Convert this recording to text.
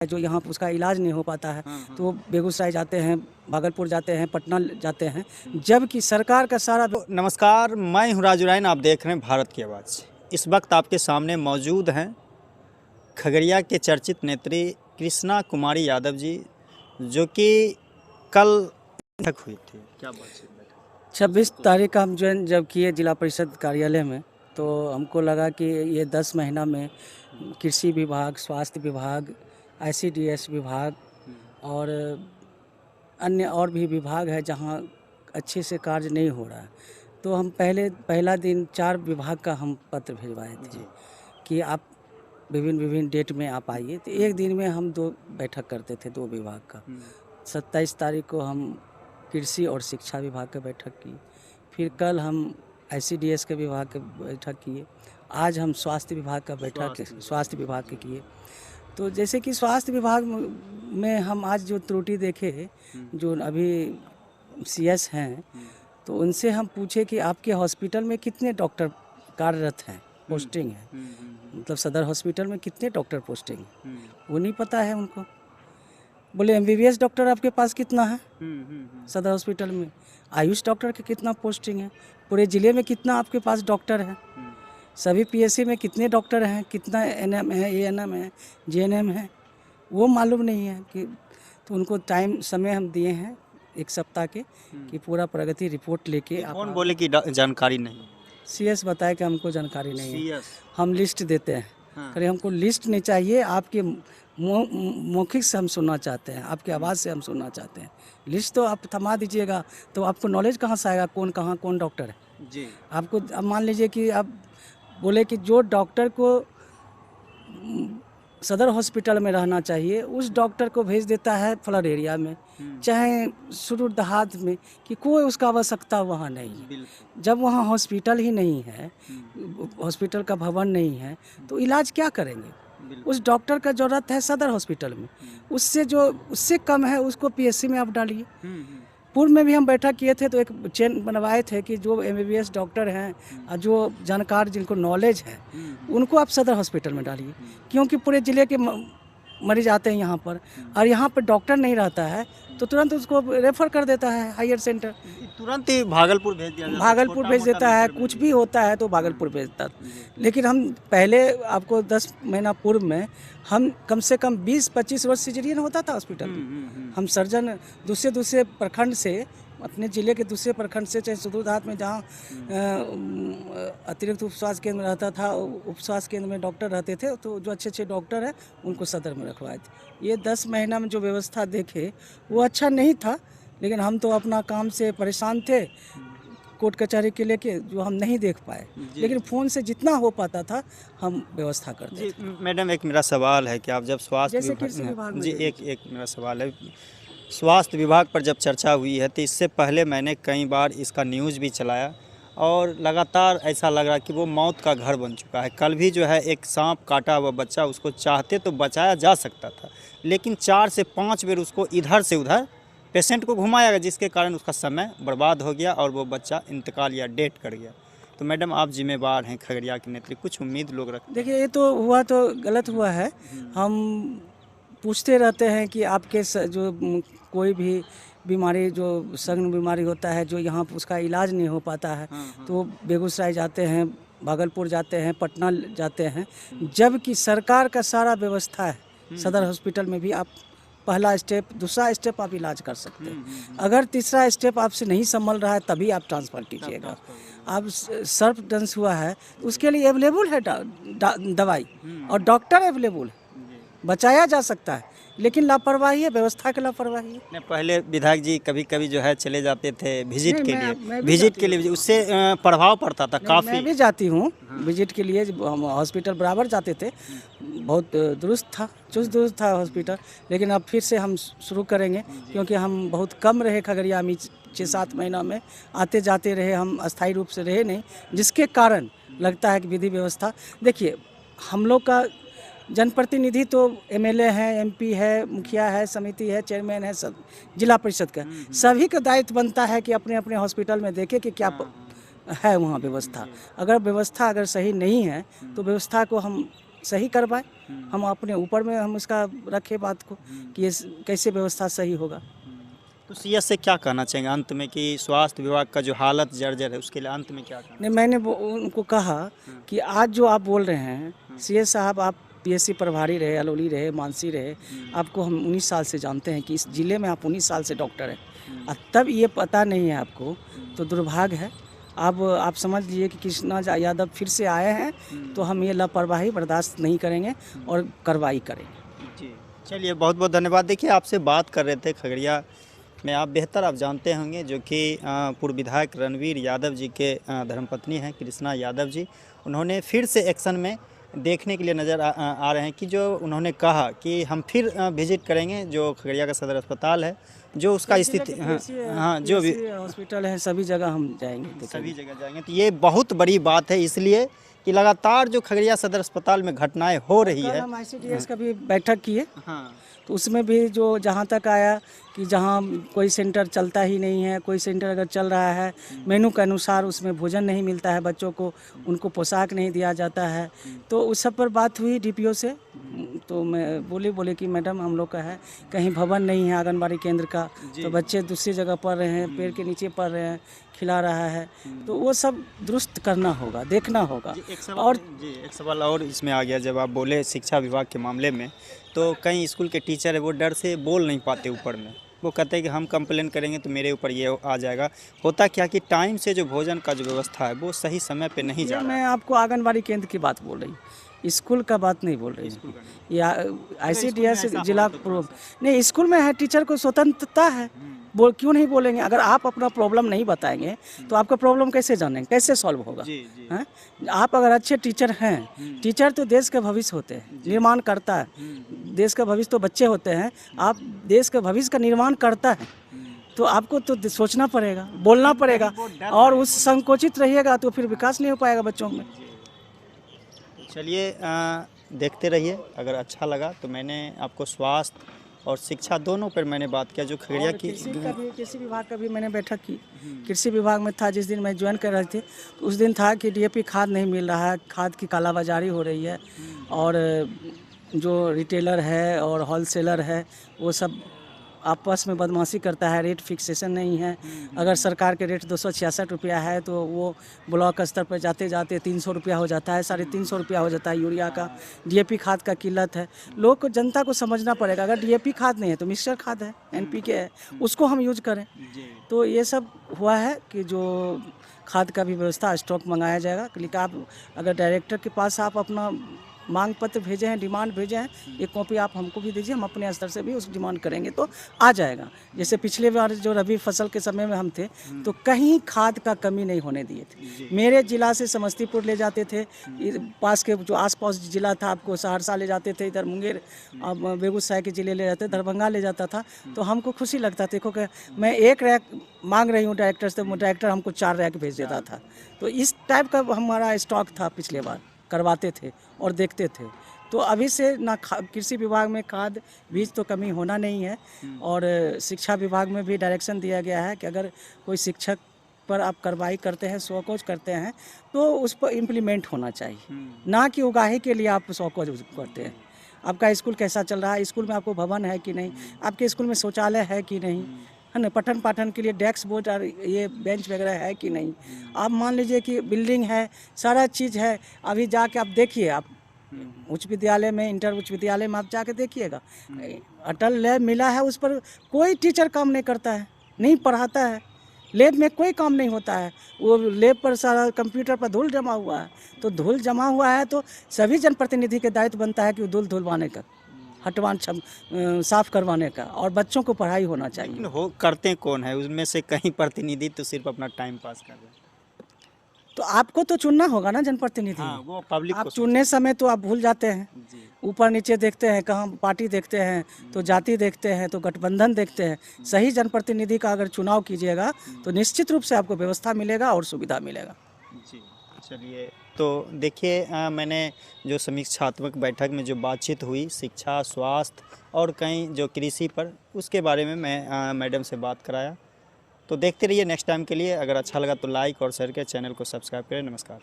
जो यहाँ उसका इलाज नहीं हो पाता है तो वो बेगूसराय जाते हैं, भागलपुर जाते हैं, पटना जाते हैं, जबकि सरकार का सारा। नमस्कार, मैं हूं राजू रायन। आप देख रहे हैं भारत की आवाज़। इस वक्त आपके सामने मौजूद हैं खगड़िया के चर्चित नेत्री कृष्णा कुमारी यादव जी, जो कि कल बैठक हुई थी। क्या बात है? 26 तारीख का हम ज्वाइन जब किए जिला परिषद कार्यालय में, तो हमको लगा कि ये 10 महीना में कृषि विभाग, स्वास्थ्य विभाग, ICDS विभाग और अन्य और भी विभाग है जहाँ अच्छे से कार्य नहीं हो रहा है। तो हम पहला दिन 4 विभाग का हम पत्र भिजवाए थे कि आप विभिन्न डेट में आप आइए। तो एक दिन में हम 2 बैठक करते थे 2 विभाग का। 27 तारीख को हम कृषि और शिक्षा विभाग का बैठक किए, फिर कल हम ICDS के विभाग के बैठक किए, आज हम स्वास्थ्य विभाग का स्वास्थ्य विभाग के किए। तो जैसे कि स्वास्थ्य विभाग में हम आज जो त्रुटि देखे, जो अभी CS हैं, तो उनसे हम पूछे कि आपके हॉस्पिटल में कितने डॉक्टर कार्यरत हैं, पोस्टिंग है, मतलब सदर हॉस्पिटल में कितने डॉक्टर पोस्टिंग है, वो नहीं पता है उनको। बोले MBBS डॉक्टर आपके पास कितना है सदर हॉस्पिटल में, आयुष डॉक्टर के कितना पोस्टिंग है, पूरे ज़िले में कितना आपके पास डॉक्टर है, सभी PSC में कितने डॉक्टर हैं, कितना NM है, ANM है, JNM है, वो मालूम नहीं है कि। तो उनको समय हम दिए हैं 1 सप्ताह के कि पूरा प्रगति रिपोर्ट लेके आप। कौन बोले कि जानकारी नहीं? CS बताए कि हमको जानकारी नहीं है, CS हम लिस्ट देते हैं। अरे हमको लिस्ट नहीं चाहिए, आपके मौखिक से हम सुनना चाहते हैं, आपकी आवाज़ से हम सुनना चाहते हैं। लिस्ट तो आप थमा दीजिएगा तो आपको नॉलेज कहाँ से आएगा कौन डॉक्टर है जी। आपको। अब मान लीजिए कि आप बोले कि जो डॉक्टर को सदर हॉस्पिटल में रहना चाहिए उस डॉक्टर को भेज देता है फ्लड एरिया में, चाहे सुदूर देहात में, कि कोई उसका आवश्यकता वहाँ नहीं है। जब वहाँ हॉस्पिटल ही नहीं है, हॉस्पिटल का भवन नहीं है, तो इलाज क्या करेंगे? उस डॉक्टर का ज़रूरत है सदर हॉस्पिटल में, उससे कम है उसको PSC में आप डालिए। पूर्व में भी हम बैठक किए थे तो एक चेन बनवाए थे कि जो MBBS डॉक्टर हैं और जो जानकार जिनको नॉलेज है उनको आप सदर हॉस्पिटल में डालिए, क्योंकि पूरे ज़िले के मरीज आते हैं यहाँ पर, और यहाँ पर डॉक्टर नहीं रहता है तो तुरंत उसको रेफ़र कर देता है हायर सेंटर, तुरंत ही भागलपुर भेज दिया, भागलपुर भेज देता है, कुछ भी होता है तो भागलपुर भेजता है। लेकिन हम पहले आपको 10 महीना पूर्व में हम कम से कम 20-25 रोज सिजेरियन होता था हॉस्पिटल में। हम सर्जन दूसरे प्रखंड से, अपने ज़िले के दूसरे प्रखंड से, चाहे सुदूर देहात में जहाँ अतिरिक्त उप स्वास्थ्य केंद्र रहता था, उप स्वास्थ्य केंद्र में डॉक्टर रहते थे, तो जो अच्छे डॉक्टर हैं उनको सदर में रखवाए थे। ये 10 महीना में जो व्यवस्था देखे वो अच्छा नहीं था, लेकिन हम तो अपना काम से परेशान थे, कोर्ट कचहरी के लेके, जो हम नहीं देख पाए, लेकिन फ़ोन से जितना हो पाता था हम व्यवस्था करते थे। मैडम, एक मेरा सवाल है कि आप जब स्वास्थ्य विभाग जी, एक मेरा सवाल है, स्वास्थ्य विभाग पर जब चर्चा हुई है तो इससे पहले मैंने कई बार इसका न्यूज़ भी चलाया और लगातार ऐसा लग रहा कि वो मौत का घर बन चुका है। कल भी जो है एक सांप काटा हुआ बच्चा, उसको चाहते तो बचाया जा सकता था, लेकिन 4 से 5 बार उसको इधर से उधर पेशेंट को घुमाया गया, जिसके कारण उसका समय बर्बाद हो गया और वो बच्चा इंतकाल या डेथ कर गया। तो मैडम, आप जिम्मेवार हैं खगड़िया के नेत्री, कुछ उम्मीद लोग रखते हैं। देखिए, ये तो हुआ तो गलत हुआ है। हम पूछते रहते हैं कि आपके जो कोई भी बीमारी, जो सघन बीमारी होता है, जो यहाँ उसका इलाज नहीं हो पाता है, तो बेगूसराय जाते हैं, भागलपुर जाते हैं, पटना जाते हैं, जबकि सरकार का सारा व्यवस्था है। सदर हॉस्पिटल में भी आप पहला स्टेप, दूसरा स्टेप आप इलाज कर सकते हैं। अगर तीसरा स्टेप आपसे नहीं संभल रहा है तभी आप ट्रांसफ़र कीजिएगा। अब सर्पदंश हुआ है उसके लिए अवेलेबल है दवाई और डॉक्टर अवेलेबल है, बचाया जा सकता है, लेकिन लापरवाही है, व्यवस्था की लापरवाही है। नहीं, पहले विधायक जी कभी जो है चले जाते थे विजिट के लिए, उससे प्रभाव पड़ता था काफ़ी। मैं भी जाती हूँ विजिट के लिए, हम हॉस्पिटल बराबर जाते थे, बहुत चुस्त दुरुस्त था हॉस्पिटल, लेकिन अब फिर से हम शुरू करेंगे, क्योंकि हम बहुत कम रहे खगड़िया में, 6-7 महीना में आते जाते रहे, हम अस्थायी रूप से रहे नहीं, जिसके कारण लगता है कि विधि व्यवस्था। देखिए, हम लोग का जनप्रतिनिधि तो MLA है, MP है, मुखिया है, समिति है, चेयरमैन है, सब जिला परिषद का, सभी का दायित्व बनता है कि अपने अपने हॉस्पिटल में देखें कि क्या है वहाँ व्यवस्था। अगर व्यवस्था सही नहीं है तो व्यवस्था को हम सही करवाएं। हम अपने ऊपर में हम इसका रखें बात को कि ये कैसे व्यवस्था सही होगा। तो सीएस से क्या कहना चाहेंगे अंत में कि स्वास्थ्य विभाग का जो हालत जर्जर है उसके लिए अंत में क्या कहना नहीं, मैंने उनको कहा कि आज जो आप बोल रहे हैं सीएस साहब, आप पीएससी प्रभारी रहे, अलौली रहे, मानसी रहे, आपको हम 19 साल से जानते हैं कि इस जिले में आप 19 साल से डॉक्टर हैं और तब ये पता नहीं है आपको, तो दुर्भाग्य है। अब आप समझ लीजिए कि कृष्णा यादव फिर से आए हैं तो हम ये लापरवाही बर्दाश्त नहीं करेंगे और कार्रवाई करेंगे। जी, चलिए बहुत बहुत धन्यवाद। देखिए आपसे बात कर रहे थे खगड़िया में, आप बेहतर आप जानते होंगे, जो कि पूर्व विधायक रणवीर यादव जी के धर्मपत्नी हैं कृष्णा यादव जी। उन्होंने फिर से एक्शन में देखने के लिए नज़र आ रहे हैं कि जो उन्होंने कहा कि हम फिर विजिट करेंगे जो खगड़िया का सदर अस्पताल है, जो उसका स्थिति हाँ जो भी हॉस्पिटल है, सभी जगह हम जाएंगे, सभी जगह जाएंगे। तो ये बहुत बड़ी बात है, इसलिए कि लगातार जो खगड़िया सदर अस्पताल में घटनाएं हो रही है। हम ICDS का भी बैठक किए, हाँ, तो उसमें भी जो जहाँ तक आया कि जहाँ कोई सेंटर चलता ही नहीं है, कोई सेंटर अगर चल रहा है मेनू के अनुसार उसमें भोजन नहीं मिलता है बच्चों को, उनको पोशाक नहीं दिया जाता है, तो उस सब पर बात हुई DPO से। तो मैं बोले कि मैडम हम लोग का है कहीं भवन नहीं है आंगनबाड़ी केंद्र का, तो बच्चे दूसरी जगह पढ़ रहे हैं, पेड़ के नीचे पढ़ रहे हैं, खिला रहा है, तो वो सब दुरुस्त करना होगा, देखना होगा। एक सवाल और इसमें आ गया, जब आप बोले शिक्षा विभाग के मामले में, तो कई स्कूल के टीचर है वो डर से बोल नहीं पाते ऊपर में, वो कहते हैं कि हम कंप्लेन करेंगे तो मेरे ऊपर ये आ जाएगा। होता क्या कि टाइम से जो भोजन का जो व्यवस्था है वो सही समय पे नहीं जा रहा। मैं आपको आंगनबाड़ी केंद्र की बात बोल रही हूँ, स्कूल का बात नहीं बोल रही हूँ। या ICDS जिला नहीं, स्कूल में है, टीचर को स्वतंत्रता है, बोल क्यों नहीं बोलेंगे? अगर आप अपना प्रॉब्लम नहीं बताएंगे तो आपका प्रॉब्लम कैसे जानेंगे, कैसे सॉल्व होगा? हैं? आप अगर अच्छे टीचर हैं, टीचर तो देश के भविष्य होते हैं, निर्माण करता है, देश का भविष्य तो बच्चे होते हैं, आप देश के भविष्य का निर्माण करता है, तो आपको तो सोचना पड़ेगा, बोलना पड़ेगा, और उस संकोचित रहिएगा तो फिर विकास नहीं हो पाएगा बच्चों में। चलिए देखते रहिए, अगर अच्छा लगा तो मैंने आपको स्वास्थ्य और शिक्षा दोनों पर मैंने बात किया, जो खगड़िया की कृषि विभाग का भी मैंने बैठक की। कृषि विभाग में था, जिस दिन मैं ज्वाइन कर रहे थे तो उस दिन था कि DAP खाद नहीं मिल रहा है, खाद की कालाबाजारी हो रही है, और जो रिटेलर है और होलसेलर है वो सब आपस में बदमाशी करता है, रेट फिक्सेशन नहीं है। अगर सरकार के रेट 266 रुपया है तो वो ब्लॉक स्तर पर जाते जाते 300 रुपया हो जाता है, 350 रुपया हो जाता है यूरिया का। DAP खाद का किल्लत है, लोग को, जनता को समझना पड़ेगा। अगर DAP खाद नहीं है तो मिक्सचर खाद है, NPK है, उसको हम यूज करें। तो ये सब हुआ है कि जो खाद का भी व्यवस्था, स्टॉक मंगाया जाएगा। लेकिन आप अगर डायरेक्टर के पास आप अपना मांग पत्र भेजे हैं, डिमांड भेजे हैं, एक कॉपी आप हमको भी दीजिए, हम अपने स्तर से भी उस डिमांड करेंगे तो आ जाएगा। जैसे पिछले बार जो रबी फसल के समय में हम थे तो कहीं खाद का कमी नहीं होने दिए थे। मेरे जिला से समस्तीपुर ले जाते थे, पास के जो आसपास जिला था आपको सहरसा ले जाते थे, इधर मुंगेर, अब बेगूसराय के जिले ले जाते, दरभंगा ले जाता था, तो हमको खुशी लगता था। देखो कि मैं 1 रैक मांग रही हूँ डायरेक्टर से, डायरेक्टर हमको 4 रैक भेज देता था। तो इस टाइप का हमारा स्टॉक था, पिछले बार करवाते थे और देखते थे। तो अभी से ना कृषि विभाग में खाद बीज तो कमी होना नहीं है, और शिक्षा विभाग में भी डायरेक्शन दिया गया है कि अगर कोई शिक्षक पर आप कार्रवाई करते हैं, शौकोज करते हैं, तो उस पर इम्प्लीमेंट होना चाहिए, ना कि उगाही के लिए आप शौकोज करते हैं। आपका स्कूल कैसा चल रहा है, स्कूल में आपको भवन है कि नहीं, आपके स्कूल में शौचालय है कि नहीं, है ना, पठन पाठन के लिए डेस्क बोर्ड और ये बेंच वगैरह है कि नहीं। आप मान लीजिए कि बिल्डिंग है, सारा चीज़ है, अभी जाके आप देखिए, आप उच्च विद्यालय में, इंटर उच्च विद्यालय में आप जाके देखिएगा, अटल लैब मिला है, उस पर कोई टीचर काम नहीं करता है, नहीं पढ़ाता है, लैब में कोई काम नहीं होता है, वो लैब पर सारा कंप्यूटर पर धूल जमा हुआ है। तो धूल जमा हुआ है तो सभी जनप्रतिनिधि के दायित्व बनता है कि धूल धुलवाने का, साफ करवाने का, और बच्चों को पढ़ाई होना चाहिए। हो करते कौन है उसमें से? कहीं प्रतिनिधि तो सिर्फ अपना टाइम पास कर रहे हैं। तो आपको तो चुनना होगा ना जनप्रतिनिधि। हाँ, वो पब्लिक आप चुनने समय तो आप भूल जाते हैं, ऊपर नीचे देखते हैं, कहाँ पार्टी देखते हैं, तो जाति देखते हैं, तो गठबंधन देखते हैं। सही जनप्रतिनिधि का अगर चुनाव कीजिएगा तो निश्चित रूप से आपको व्यवस्था मिलेगा और सुविधा मिलेगा। जी, चलिए, तो देखिए मैंने जो समीक्षात्मक बैठक में जो बातचीत हुई शिक्षा, स्वास्थ्य और कहीं जो कृषि पर, उसके बारे में मैं मैडम से बात कराया। तो देखते रहिए नेक्स्ट टाइम के लिए। अगर अच्छा लगा तो लाइक और शेयर करें, चैनल को सब्सक्राइब करें। नमस्कार।